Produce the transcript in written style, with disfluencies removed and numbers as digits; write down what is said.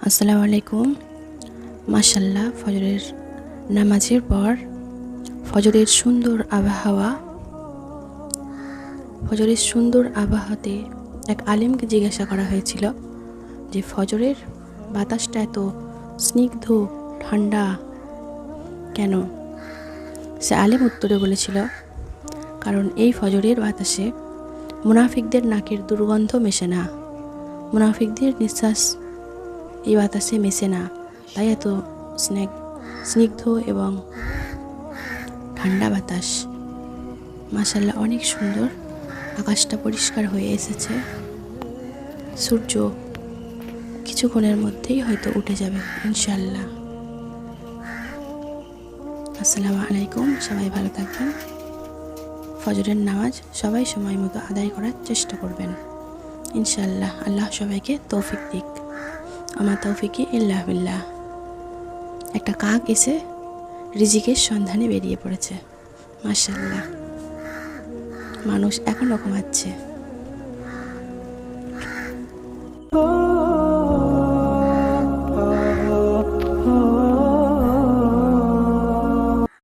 আসসালামু আলাইকুম। মাশাআল্লাহ, ফজরের নামাজের পর ফজরের সুন্দর আবহাওয়াতে এক আলেমকে জিজ্ঞাসা করা হয়েছিল যে ফজরের বাতাসটা এত স্নিগ্ধ ঠান্ডা কেন। সে আলেম উত্তরে বলেছিল, কারণ এই ফজরের বাতাসে মুনাফিকদের নাকের দুর্গন্ধ মেশে না, মুনাফিকদের নিঃশ্বাস এই বাতাসে মেশে না, তাই এত স্নিগ্ধ এবং ঠান্ডা বাতাস। মাশাআল্লাহ, অনেক সুন্দর। আকাশটা পরিষ্কার হয়ে এসেছে। সূর্য কিছুক্ষণের মধ্যেই হয়তো উঠে যাবে ইনশাআল্লাহ। আসসালামু আলাইকুম। সবাই ভালো থাকবেন। ফজরের নামাজ সবাই সময় মতো আদায় করার চেষ্টা করবেন ইনশাআল্লাহ। আল্লাহ সবাইকে তৌফিক দিক। আমার তৌফিকি ইল্লা বিল্লাহ। একটা কাক এসে রিজিকের সন্ধানে বেরিয়ে পড়েছে। মাশাআল্লাহ, মানুষ এখনও ঘুমাচ্ছে।